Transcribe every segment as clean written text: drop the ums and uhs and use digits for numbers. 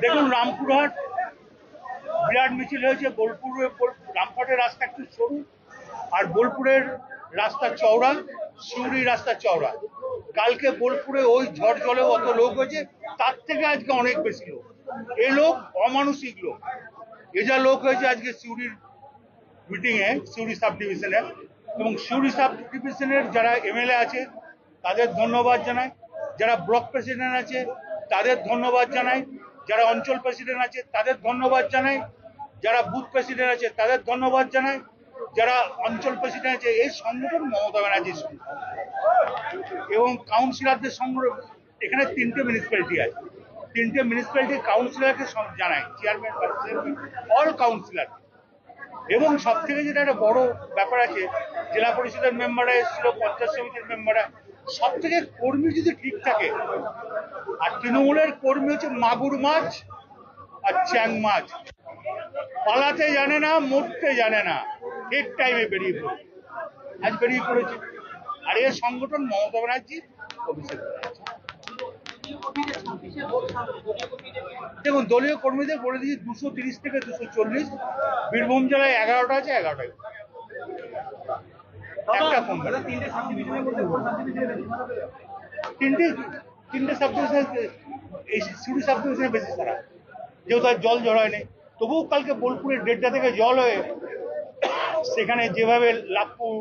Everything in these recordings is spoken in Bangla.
দেখুন, রামপুরহাট বিরাট মিছিল হয়েছে। রামপুরহাটের রাস্তা একটু সরু, আর বোলপুরের রাস্তা চওড়া, সিউড়ি রাস্তা চওড়া। কালকে বোলপুরে ওই ঝড় জলে অত লোক হয়েছে, তার থেকে আজকে অনেক বেশি লোক। এই লোক অমানসিক লোক। এ যা লোক হয়েছে আজকে সিউড়ির মিটিংয়ে, সিউড়ি সাব ডিভিশনে, এবং সিউড়ি সাব ডিভিশনের যারা এমএলএ আছে তাদের ধন্যবাদ জানাই, যারা ব্লক প্রেসিডেন্ট আছে তাদের ধন্যবাদ জানাই, যারা অঞ্চল প্রেসিডেন্ট আছে তাদের ধন্যবাদ জানাই, যারা বুথ প্রেসিডেন্ট আছে তাদের ধন্যবাদ জানাই, যারা অঞ্চল প্রেসিডেন্ট আছে। এই সংগঠন মমতা ব্যানার্জির সংগঠন এবং কাউন্সিলরদের সংগঠন। এখানে 3টে মিউনিসিপ্যালিটি আছে, 3টে মিউনিসিপ্যালিটির কাউন্সিলরকে জানাই, চেয়ারম্যান, অল কাউন্সিলর। এবং সব থেকে যেটা একটা বড় ব্যাপার আছে, জেলা পরিষদের মেম্বাররা এসেছিল, পঞ্চায়েত সমিতির মেম্বাররা, সব থেকে কর্মী যদি ঠিক থাকে। আর তৃণমূলের কর্মী হচ্ছে মাগুর মাছ আর চ্যাং মাছ, পালাতে জানে না, মরতে জানে না, ঠিক টাইমে বেরিয়ে পড়ে। আজ বেরিয়ে পড়েছে। আর এর সংগঠন মমতা ব্যানার্জি অভিষেক। দেখুন, দলীয় কর্মীদের বলে দিয়েছি 230 থেকে 240। বীরভূম জেলায় 11টা আছে, 11টায় একটা ফোন। তিনটে সাব ডিভিশন, এই সিউড়ি সাব ডিভিশনে বেশি সারা, যেহেতু আর জল জড়ায় নেই। তবুও কালকে বোলপুরের 1:30 থেকে জল হয়ে সেখানে যেভাবে লাভপুর,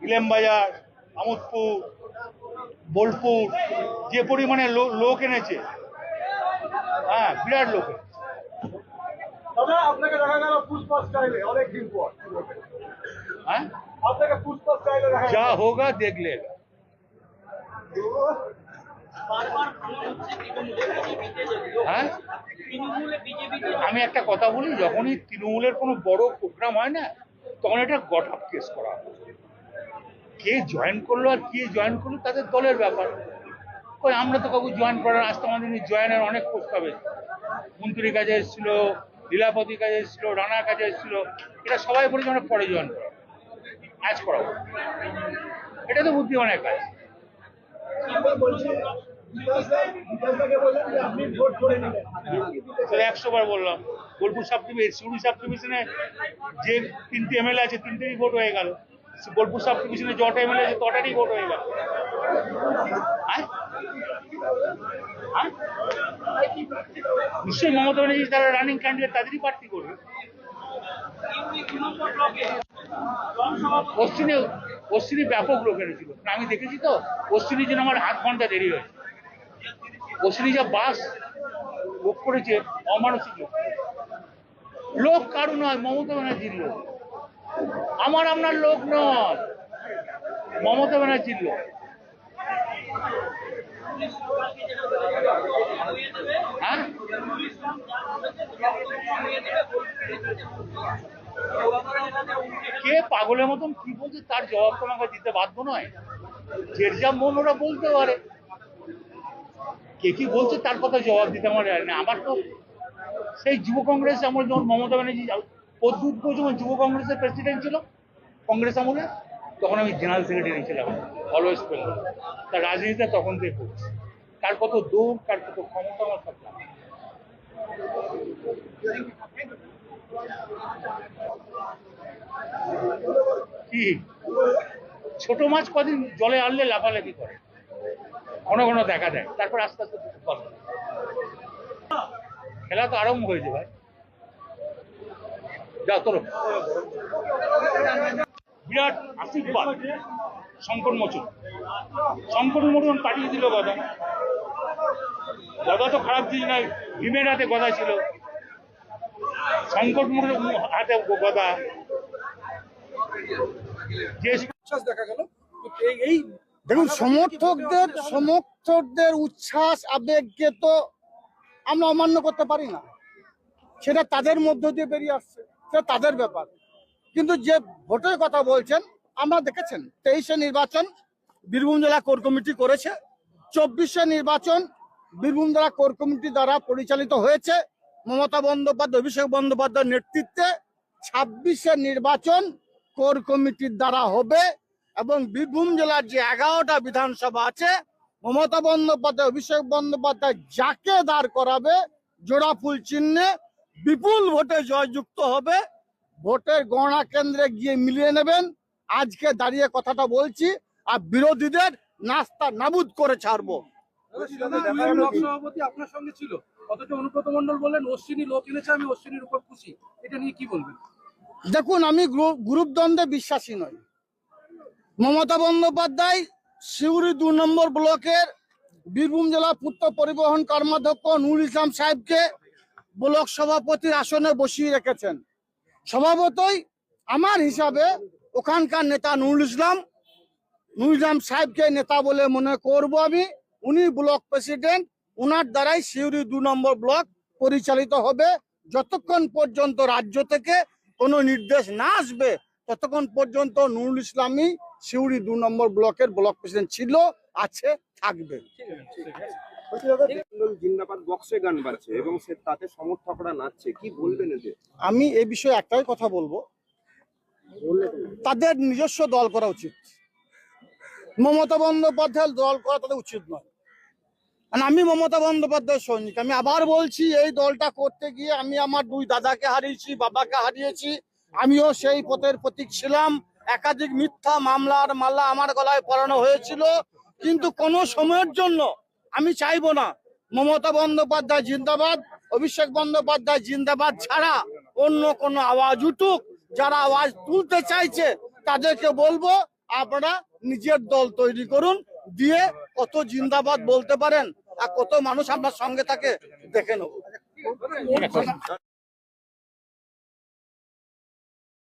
ইলেমবাজার, আমোদপুর, বোলপুর যে পরিমাণে লোক এনেছে, হ্যাঁ, বিরাট লোক। আপনাকে দেখা গেল পুষ্পা স্টাইলে অনেকদিন পর। হ্যাঁ, আপনাকে পুষ্পা স্টাইলে দেখা যা হোগা দেখ লেগা। হ্যাঁ, আমি একটা কথা বলি, যখনই তৃণমূলের কোনো বড় প্রোগ্রাম হয় না, তখন এটা গট আপ কেস করা হয়। কে জয়েন করলো আর কে জয়েন করলো তাদের দলের ব্যাপার। ওই আমরা তো কাউকে জয়েন করার, আসতে আমাদের জয়েনের অনেক প্রস্তাব এসেছে। মন্ত্রীর কাছে এসেছিল, লীলাপতির কাছে এসেছিল, রানার কাছে এসেছিল। এটা সবাই বলেছে আমরা পরে জয়েন করা, আজ করাবো। এটা তো বুদ্ধিমানের কাজ। আপনি ভোট করে নিলেন। 100 বার বললাম, Bolpur sub division, Suri sub ডিভিশনে যে 3টে এমএলএ আছে, 3টেরই ভোট হয়ে গেল। বোলপুর সাব ডিভিশনে যটা এমএলএ আছে তটারই ভোট হয়ে গেল। নিশ্চয়ই মমতা ব্যানার্জি যারা রানিং ক্যান্ডিডেট তাদেরই প্রার্থী করবে। পশ্চিমী ব্যাপক লোক এনেছিল, আমি দেখেছি তো। পশ্চিমীর জন্য আমার 8 ঘন্টা দেরি হয়েছে। পশ্চিমী যা বাস লোক করেছে, অমানসিক লোক। লোক কারো নয়, মমতা ব্যানার্জির লোক। আমার আপনার লোক নয়, মমতা ব্যানার্জির লোক। হ্যাঁ, কে পাগলের মতন কি বলছে তার জবাব তোমাকে দিতে বাধ্য নয়। যে যা মন ওরা বলতে পারে, কে কি বলছে তার কথা জবাব দিতে আমার না। আমার তো সেই যুব কংগ্রেস আমার, যখন মমতা ব্যানার্জি যখন যুব কংগ্রেসের প্রেসিডেন্ট ছিল কংগ্রেস আমলে, তখন আমি জেনারেল সেক্রেটারি ছিলাম অল ওয়েস্ট বেঙ্গল। তার রাজনীতিটা তখন থেকে করছি। কার কত দৌড়, কার কত ক্ষমতা, আমার সব জানা। কি ছোট মাছ কদিন জলে আনলে লাফালাফি করে, ঘন ঘন দেখা দেয়, তারপর আস্তে আস্তে খেলা তো আরম্ভ হয়েছে ভাই। যা তোর বিরাট আশীর্বাদ সংকট মোচন। সংকট মোচন পাঠিয়ে দিল গদা। গদা তো খারাপ জিনিস নয়, ভীমের হাতে গদা ছিল, সংকট মোচন হাতে গদা। যে দেখা গেল এই দেখুন, সমর্থকদের উচ্ছ্বাস আবেগকে তো আমরা অমান্য করতে পারি না। সেটা তাদের মধ্য দিয়ে বেরিয়ে আসছে, সেটা তাদের ব্যাপার। কিন্তু যে ভোটের কথা বলছেন, আমরা দেখেছেন 23-এ নির্বাচন বীরভূম জেলা কোর কমিটি করেছে, 24-এ নির্বাচন বীরভূম জেলা কোর কমিটি দ্বারা পরিচালিত হয়েছে মমতা বন্দ্যোপাধ্যায়, অভিষেক বন্দ্যোপাধ্যায়ের নেতৃত্বে। 26-এর নির্বাচন কোর কমিটির দ্বারা হবে এবং বীরভূম জেলার যে 11টা বিধানসভা আছে, মমতা বন্দ্যোপাধ্যায়, অভিষেক বন্দ্যোপাধ্যায় যাকে দাঁড় করাবে, জোড়া ফুল চিহ্নে বিপুল ভোটে জয়যুক্ত হবে। ভোটের গণনা কেন্দ্রে গিয়ে মিলিয়ে নেবেন। আজকে দাঁড়িয়ে কথাটা বলছি, আর বিরোধীদের নাস্তা নাবুদ করে ছাড়বো। ব্লক সভাপতি আপনার সঙ্গে ছিল, অথচ অনুব্রত মণ্ডল বললেন অশ্বিনী লোক এনেছে, আমি অশ্বিনীর উপর খুশি। এটা নিয়ে কি বলবেন? দেখুন, আমি গ্রুপ দ্বন্দ্বে বিশ্বাসী নই। মমতা বন্দ্যোপাধ্যায় সিউড়ি 2 নম্বর ব্লকের বীরভূম জেলা পূর্ত পরিবহন কর্মাধ্যক্ষ নুরুল ইসলাম সাহেবকে ব্লক সভাপতির আসনে বসিয়ে রেখেছেন। স্বভাবতই আমার হিসাবে ওখানকার নেতা নুরুল ইসলাম সাহেবকে নেতা বলে মনে করব আমি। উনি ব্লক প্রেসিডেন্ট, উনার দ্বারাই সিউড়ি 2 নম্বর ব্লক পরিচালিত হবে। যতক্ষণ পর্যন্ত রাজ্য থেকে কোনো নির্দেশ না আসবে ততক্ষণ পর্যন্ত নুরুল ইসলামই সিউড়ি 2 নম্বর ব্লকের ব্লক প্রেসিডেন্ট ছিল, আছে, থাকবে। জিন্দাবাদ বক্সে গান বাজছে এবং তাতে সমর্থকরা নাচছে, কি বলবেন এতে? আমি এই বিষয়ে একটাই কথা বলবো, তাদের নিজস্ব দল করা উচিত। মমতা বন্দ্যোপাধ্যায়ের দল করা তাদের উচিত নয়। আর আমি মমতা বন্দ্যোপাধ্যায়ের সৈনিক। আমি আবার বলছি, এই দলটা করতে গিয়ে আমি আমার 2 দাদাকে হারিয়েছি, বাবাকে হারিয়েছি। আমিও সেই পথের প্রতীক ছিলাম। একাধিক মিথ্যা মামলা আমার গলায় পরানো হয়েছিল, কিন্তু কোনো সময়ের জন্য আমি চাইবো না মমতা বন্দ্যোপাধ্যায় জিন্দাবাদ, অভিষেক বন্দ্যোপাধ্যায় জিন্দাবাদ ছাড়া অন্য কোনো আওয়াজ উঠুক। যারা আওয়াজ তুলতে চাইছে তাদেরকে বলবো, আপনারা নিজের দল তৈরি করুন, দিয়ে কত জিন্দাবাদ বলতে পারেন আর কত মানুষ আপনার সঙ্গে থাকে দেখে নেব।